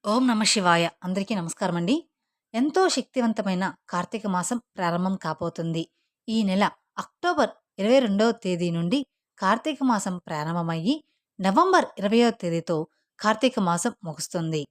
ఓం నమ శివాయ. అందరికీ నమస్కారం అండి. ఎంతో శక్తివంతమైన కార్తీక మాసం ప్రారంభం కాబోతుంది. ఈ నెల అక్టోబర్ 22వ తేదీ నుండి కార్తీక మాసం ప్రారంభమయ్యి నవంబర్ 20వ తేదీతో కార్తీక మాసం ముగుస్తుంది.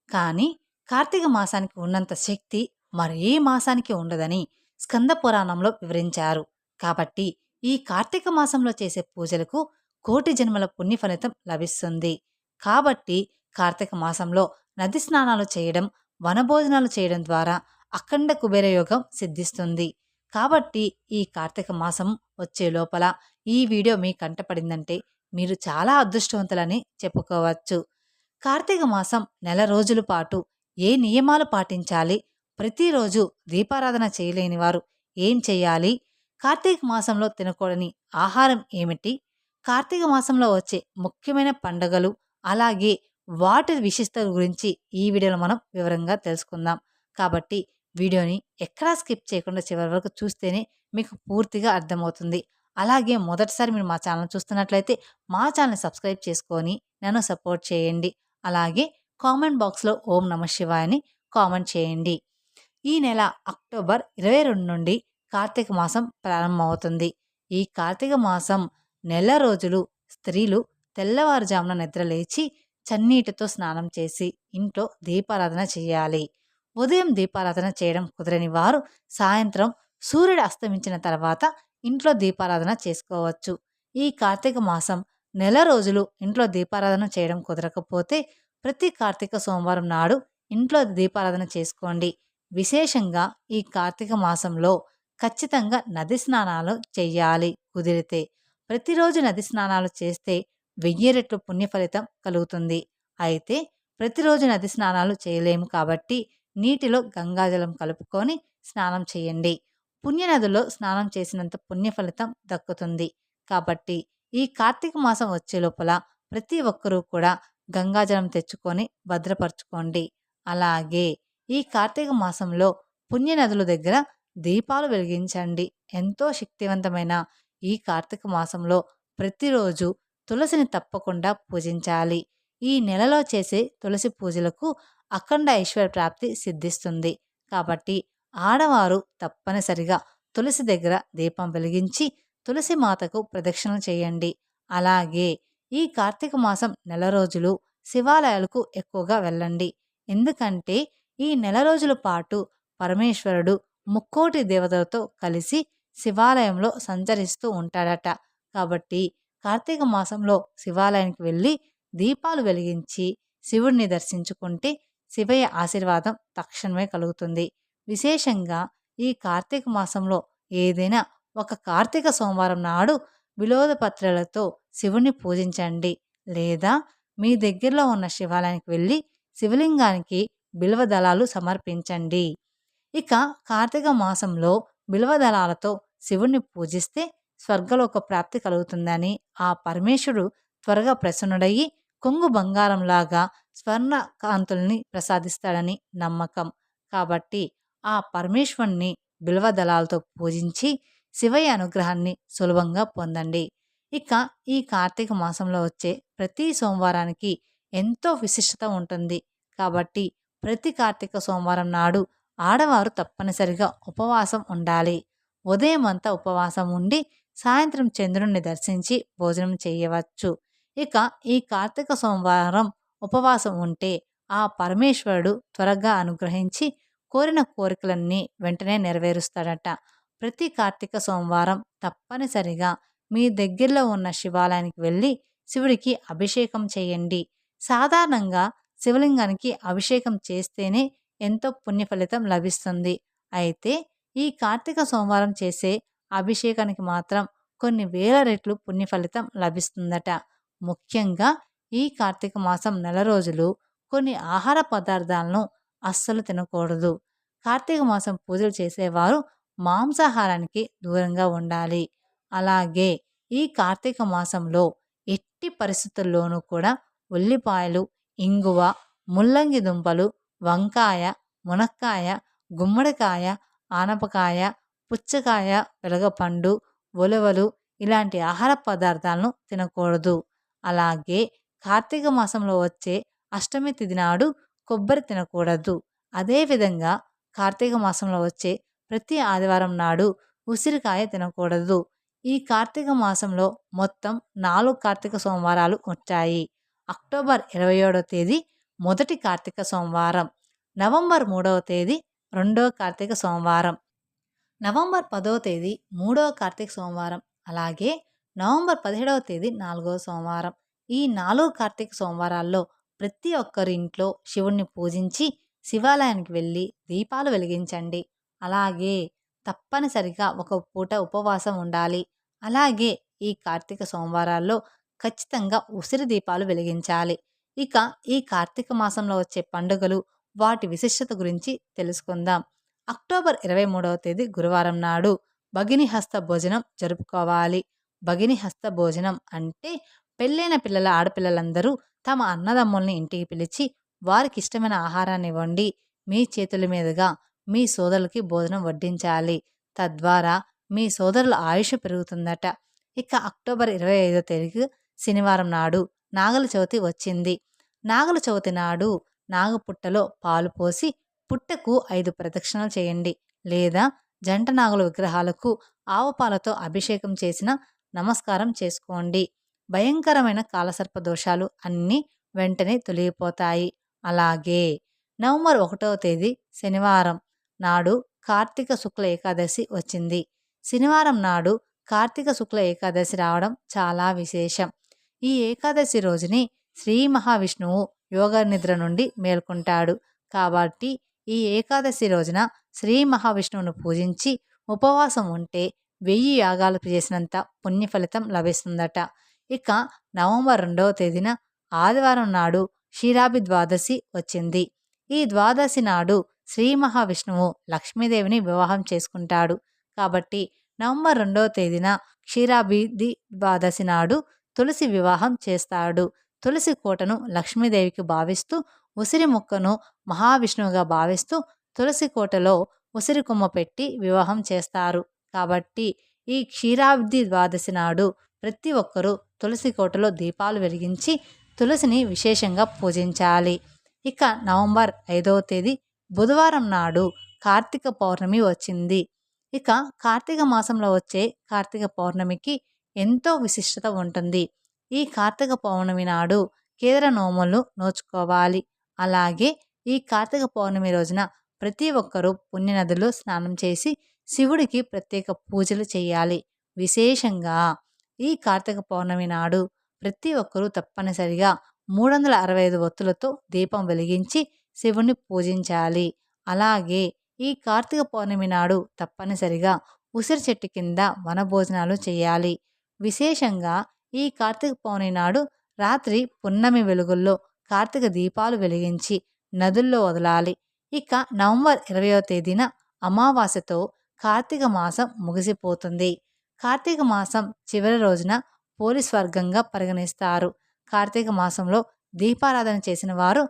కానీ కార్తీక మాసానికి ఉన్నంత శక్తి మరే మాసానికి ఉండదని స్కంద పురాణంలో వివరించారు. కాబట్టి ఈ కార్తీక మాసంలో చేసే పూజలకు కోటి జన్మల పుణ్య ఫలితం లభిస్తుంది. కాబట్టి కార్తీక మాసంలో నది స్నానాలు చేయడం, వనభోజనాలు చేయడం ద్వారా అఖండ కుబేర యోగం సిద్ధిస్తుంది. కాబట్టి ఈ కార్తీక మాసం వచ్చే లోపల ఈ వీడియో మీ కంటపడిందంటే మీరు చాలా అదృష్టవంతులని చెప్పుకోవచ్చు. కార్తీక మాసం నెల రోజుల పాటు ఏ నియమాలు పాటించాలి, ప్రతిరోజు దీపారాధన చేయలేని వారు ఏం చేయాలి, కార్తీక మాసంలో తినకూడని ఆహారం ఏమిటి, కార్తీక మాసంలో వచ్చే ముఖ్యమైన పండుగలు, అలాగే వాటి విశిష్టత గురించి ఈ వీడియోలో మనం వివరంగా తెలుసుకుందాం. కాబట్టి వీడియోని ఎక్కడా స్కిప్ చేయకుండా చివరి వరకు చూస్తేనే మీకు పూర్తిగా అర్థమవుతుంది. అలాగే మొదటిసారి మీరు మా ఛానల్ చూస్తున్నట్లయితే మా ఛానల్ని సబ్స్క్రైబ్ చేసుకొని నన్ను సపోర్ట్ చేయండి. అలాగే కామెంట్ బాక్స్లో ఓం నమ శివాయ అని కామెంట్ చేయండి. ఈ నెల అక్టోబర్ 22 నుండి కార్తీక మాసం ప్రారంభమవుతుంది. ఈ కార్తీక మాసం నెల రోజులు స్త్రీలు తెల్లవారుజామున నిద్రలేచి చన్నీటితో స్నానం చేసి ఇంట్లో దీపారాధన చేయాలి. ఉదయం దీపారాధన చేయడం కుదరని వారు సాయంత్రం సూర్యుడు అస్తమించిన తర్వాత ఇంట్లో దీపారాధన చేసుకోవచ్చు. ఈ కార్తీక మాసం నెల రోజులు ఇంట్లో దీపారాధన చేయడం కుదరకపోతే ప్రతి కార్తీక సోమవారం నాడు ఇంట్లో దీపారాధన చేసుకోండి. విశేషంగా ఈ కార్తీక మాసంలో ఖచ్చితంగా నది స్నానాలు చెయ్యాలి కుదిరితే. ప్రతిరోజు నది స్నానాలు చేస్తే 1000 రెట్లు పుణ్య ఫలితం కలుగుతుంది. అయితే ప్రతిరోజు నది స్నానాలు చేయలేము కాబట్టి నీటిలో గంగాజలం కలుపుకొని స్నానం చేయండి. పుణ్యనదిలో స్నానం చేసినంత పుణ్య ఫలితం దక్కుతుంది. కాబట్టి ఈ కార్తీక మాసం వచ్చే లోపల ప్రతి ఒక్కరూ కూడా గంగాజలం తెచ్చుకొని భద్రపరచుకోండి. అలాగే ఈ కార్తీక మాసంలో పుణ్యనదుల దగ్గర దీపాలు వెలిగించండి. ఎంతో శక్తివంతమైన ఈ కార్తీక మాసంలో ప్రతిరోజు తులసిని తప్పకుండా పూజించాలి. ఈ నెలలో చేసే తులసి పూజలకు అఖండ ఐశ్వర్య ప్రాప్తి సిద్ధిస్తుంది. కాబట్టి ఆడవారు తప్పనిసరిగా తులసి దగ్గర దీపం వెలిగించి తులసి మాతకు ప్రదక్షిణలు చేయండి. అలాగే ఈ కార్తీక మాసం నెల రోజులు శివాలయాలకు ఎక్కువగా వెళ్ళండి. ఎందుకంటే ఈ నెల రోజుల పాటు పరమేశ్వరుడు ముక్కోటి దేవతలతో కలిసి శివాలయంలో సంచరిస్తూ ఉంటాడట. కాబట్టి కార్తీక మాసంలో శివాలయానికి వెళ్ళి దీపాలు వెలిగించి శివుడిని దర్శించుకుంటే శివయ్య ఆశీర్వాదం తక్షణమే కలుగుతుంది. విశేషంగా ఈ కార్తీక మాసంలో ఏదైనా ఒక కార్తీక సోమవారం నాడు బిల్వపత్రాలతో శివుణ్ణి పూజించండి. లేదా మీ దగ్గరలో ఉన్న శివాలయానికి వెళ్ళి శివలింగానికి బిల్వ దళాలు సమర్పించండి. ఇక కార్తీక మాసంలో బిల్వ దళాలతో శివుణ్ణి పూజిస్తే స్వర్గలోక ప్రాప్తి కలుగుతుందని ఆ పరమేశ్వరుడు త్వరగా ప్రసన్నుడయ్యి కొంగు బంగారంలాగా స్వర్ణ కాంతుల్ని ప్రసాదిస్తాడని నమ్మకం. కాబట్టి ఆ పరమేశ్వరుణ్ణి బిల్వ దళాలతో పూజించి శివయ్య అనుగ్రహాన్ని సులభంగా పొందండి. ఇక ఈ కార్తీక మాసంలో వచ్చే ప్రతి సోమవారానికి ఎంతో విశిష్టత ఉంటుంది. కాబట్టి ప్రతి కార్తీక సోమవారం నాడు ఆడవారు తప్పనిసరిగా ఉపవాసం ఉండాలి. ఉదయం అంతా ఉపవాసం ఉండి సాయంత్రం చంద్రుణ్ణి దర్శించి భోజనం చేయవచ్చు. ఇక ఈ కార్తీక సోమవారం ఉపవాసం ఉంటే ఆ పరమేశ్వరుడు త్వరగా అనుగ్రహించి కోరిన కోరికలన్నీ వెంటనే నెరవేరుస్తాడట. ప్రతి కార్తీక సోమవారం తప్పనిసరిగా మీ దగ్గరలో ఉన్న శివాలయానికి వెళ్ళి శివుడికి అభిషేకం చేయండి. సాధారణంగా శివలింగానికి అభిషేకం చేస్తేనే ఎంతో పుణ్య ఫలితం లభిస్తుంది. అయితే ఈ కార్తీక సోమవారం చేసే అభిషేకానికి మాత్రం కొన్ని వేల రెట్లు పుణ్య ఫలితం లభిస్తుందట. ముఖ్యంగా ఈ కార్తీక మాసం నెల రోజులు కొన్ని ఆహార పదార్థాలను అస్సలు తినకూడదు. కార్తీక మాసం పూజలు చేసేవారు మాంసాహారానికి దూరంగా ఉండాలి. అలాగే ఈ కార్తీక మాసంలో ఎట్టి పరిస్థితుల్లోనూ కూడా ఉల్లిపాయలు, ఇంగువ, ముల్లంగి దుంపలు, వంకాయ, మునక్కాయ, గుమ్మడికాయ, ఆనపకాయ, పుచ్చకాయ, వెలగపండు, ఉలవలు ఇలాంటి ఆహార పదార్థాలను తినకూడదు. అలాగే కార్తీక మాసంలో వచ్చే అష్టమి తిథి నాడు కొబ్బరి తినకూడదు. అదేవిధంగా కార్తీక మాసంలో వచ్చే ప్రతి ఆదివారం నాడు ఉసిరికాయ తినకూడదు. ఈ కార్తీక మాసంలో మొత్తం 4 కార్తీక సోమవారాలు వచ్చాయి. అక్టోబర్ 27వ తేదీ మొదటి కార్తీక సోమవారం, నవంబర్ 3వ తేదీ రెండో కార్తీక సోమవారం, నవంబర్ 10వ తేదీ మూడవ కార్తీక సోమవారం, అలాగే నవంబర్ 17వ తేదీ నాలుగవ సోమవారం. ఈ 4 కార్తీక సోమవారాల్లో ప్రతి ఒక్కరి ఇంట్లో శివుణ్ణి పూజించి శివాలయానికి వెళ్ళి దీపాలు వెలిగించండి. అలాగే తప్పనిసరిగా ఒక పూట ఉపవాసం ఉండాలి. అలాగే ఈ కార్తీక సోమవారాల్లో ఖచ్చితంగా ఉసిరి దీపాలు వెలిగించాలి. ఇక ఈ కార్తీక మాసంలో వచ్చే పండుగలు, వాటి విశిష్టత గురించి తెలుసుకుందాం. అక్టోబర్ 23వ తేదీ గురువారం నాడు భగిని హస్త భోజనం జరుపుకోవాలి. భగిని హస్త భోజనం అంటే పెళ్ళైన పిల్లల ఆడపిల్లలందరూ తమ అన్నదమ్ముల్ని ఇంటికి పిలిచి వారికి ఇష్టమైన ఆహారాన్ని వండి మీ చేతుల మీదుగా మీ సోదరులకి భోజనం వడ్డించాలి. తద్వారా మీ సోదరుల ఆయుష్ పెరుగుతుందట. ఇక అక్టోబర్ 25వ తేదీ శనివారం నాడు నాగల చవితి వచ్చింది. నాగల చవితి నాడు నాగపుట్టలో పాలు పోసి పుట్టకు 5 ప్రదక్షిణలు చేయండి. లేదా జంట నాగుల విగ్రహాలకు ఆవు పాలతో అభిషేకం చేసిన నమస్కారం చేసుకోండి. భయంకరమైన కాలసర్ప దోషాలు అన్నీ వెంటనే తొలగిపోతాయి. అలాగే నవంబర్ 1వ తేదీ శనివారం నాడు కార్తీక శుక్ల ఏకాదశి వచ్చింది. శనివారం నాడు కార్తీక శుక్ల ఏకాదశి రావడం చాలా విశేషం. ఈ ఏకాదశి రోజుని శ్రీ మహావిష్ణువు యోగ నిద్ర నుండి మేల్కొంటాడు. కాబట్టి ఈ ఏకాదశి రోజున శ్రీ మహావిష్ణువును పూజించి ఉపవాసం ఉంటే 1000 యాగాలు చేసినంత పుణ్య ఫలితం లభిస్తుందట. ఇక నవంబర్ 2వ తేదీన ఆదివారం నాడు క్షీరాబ్ది ద్వాదశి వచ్చింది. ఈ ద్వాదశి నాడు శ్రీ మహావిష్ణువు లక్ష్మీదేవిని వివాహం చేసుకుంటాడు. కాబట్టి నవంబర్ 2వ తేదీన క్షీరాబ్ది ద్వాదశి నాడు తులసి వివాహం చేస్తాడు. తులసి కోటను లక్ష్మీదేవికి భావిస్తూ, ఉసిరి మొక్కను మహావిష్ణువుగా భావిస్తూ తులసి కోటలో ఉసిరి కొమ్మ పెట్టి వివాహం చేస్తారు. కాబట్టి ఈ క్షీరాబ్ది ద్వాదశి నాడు ప్రతి ఒక్కరూ తులసి కోటలో దీపాలు వెలిగించి తులసిని విశేషంగా పూజించాలి. ఇక నవంబర్ 5వ తేదీ బుధవారం నాడు కార్తీక పౌర్ణమి వచ్చింది. ఇక కార్తీక మాసంలో వచ్చే కార్తీక పౌర్ణమికి ఎంతో విశిష్టత ఉంటుంది. ఈ కార్తీక పౌర్ణమి నాడు కేదర నోములు నోచుకోవాలి. అలాగే ఈ కార్తీక పౌర్ణమి రోజున ప్రతి ఒక్కరూ పుణ్యనదుల్లో స్నానం చేసి శివుడికి ప్రత్యేక పూజలు చేయాలి. విశేషంగా ఈ కార్తీక పౌర్ణమి నాడు ప్రతి ఒక్కరూ తప్పనిసరిగా 365 ఒత్తులతో దీపం వెలిగించి శివుణ్ణి పూజించాలి. అలాగే ఈ కార్తీక పౌర్ణమి నాడు తప్పనిసరిగా ఉసిరి చెట్టు కింద వనభోజనాలు చేయాలి. విశేషంగా ఈ కార్తీక పౌర్ణమి నాడు రాత్రి పున్నమి వెలుగుల్లో కార్తీక దీపాలు వెలిగించి నదుల్లో వదలాలి. ఇక నవంబర్ 20వ తేదీన అమావాస్యతో కార్తీక మాసం ముగిసిపోతుంది. కార్తీక మాసం చివరి రోజున పోలీస్ వర్గంగా పరిగణిస్తారు. కార్తీక మాసంలో దీపారాధన చేసిన వారు,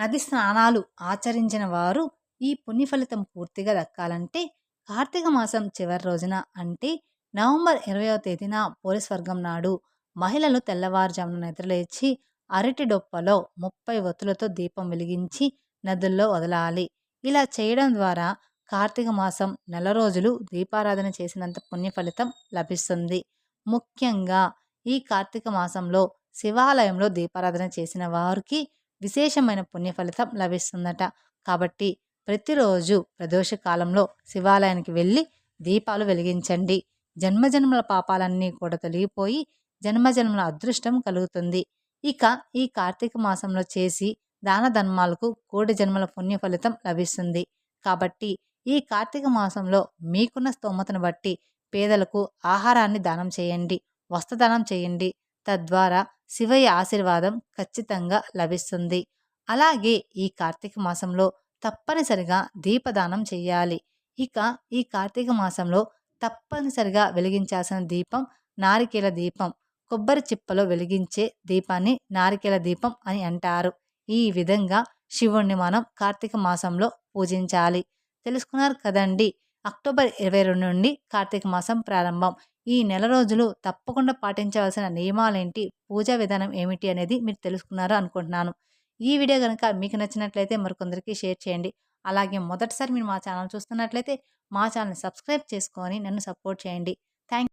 నది స్నానాలు ఆచరించిన వారు ఈ పుణ్య ఫలితం పూర్తిగా దక్కాలంటే కార్తీక మాసం చివరి రోజున అంటే నవంబర్ 20వ తేదీన పోలీస్ వర్గం నాడు మహిళలు తెల్లవారుజామున నిద్రలేచి అరటి డొప్పలో 30 ఒత్తులతో దీపం వెలిగించి నదుల్లో వదలాలి. ఇలా చేయడం ద్వారా కార్తీక మాసం నెల రోజులు దీపారాధన చేసినంత పుణ్య ఫలితం లభిస్తుంది. ముఖ్యంగా ఈ కార్తీక మాసంలో శివాలయంలో దీపారాధన చేసిన వారికి విశేషమైన పుణ్య ఫలితం లభిస్తుందట. కాబట్టి ప్రతిరోజు ప్రదోష కాలంలో శివాలయానికి వెళ్ళి దీపాలు వెలిగించండి. జన్మజన్మల పాపాలన్నీ కూడా తొలగిపోయి జన్మజన్మల అదృష్టం కలుగుతుంది. ఇక ఈ కార్తీక మాసంలో చేసి దాన ధర్మాలకు కోటి జన్మల పుణ్య ఫలితం లభిస్తుంది. కాబట్టి ఈ కార్తీక మాసంలో మీకున్న స్తోమతను బట్టి పేదలకు ఆహారాన్ని దానం చేయండి, వస్త్రదానం చేయండి. తద్వారా శివయ్య ఆశీర్వాదం ఖచ్చితంగా లభిస్తుంది. అలాగే ఈ కార్తీక మాసంలో తప్పనిసరిగా దీపదానం చేయాలి. ఇక ఈ కార్తీక మాసంలో తప్పనిసరిగా వెలిగించాల్సిన దీపం నారికేల దీపం. కొబ్బరి చిప్పలో వెలిగించే దీపాన్ని నారికేల దీపం అని అంటారు. ఈ విధంగా శివుణ్ణి మనం కార్తీక మాసంలో పూజించాలి. తెలుసుకున్నారు కదండి. అక్టోబర్ 22 నుండి కార్తీక మాసం ప్రారంభం. ఈ నెల రోజులు తప్పకుండా పాటించవలసిన నియమాలేంటి, పూజా విధానం ఏమిటి అనేది మీరు తెలుసుకున్నారు అనుకుంటున్నాను. ఈ వీడియో గనుక మీకు నచ్చినట్లయితే మరికొందరికి షేర్ చేయండి. అలాగే మొదటిసారి మీరు మా ఛానల్ చూస్తున్నట్లయితే మా ఛానల్‌ని సబ్స్క్రైబ్ చేసుకొని నన్ను సపోర్ట్ చేయండి. థాంక్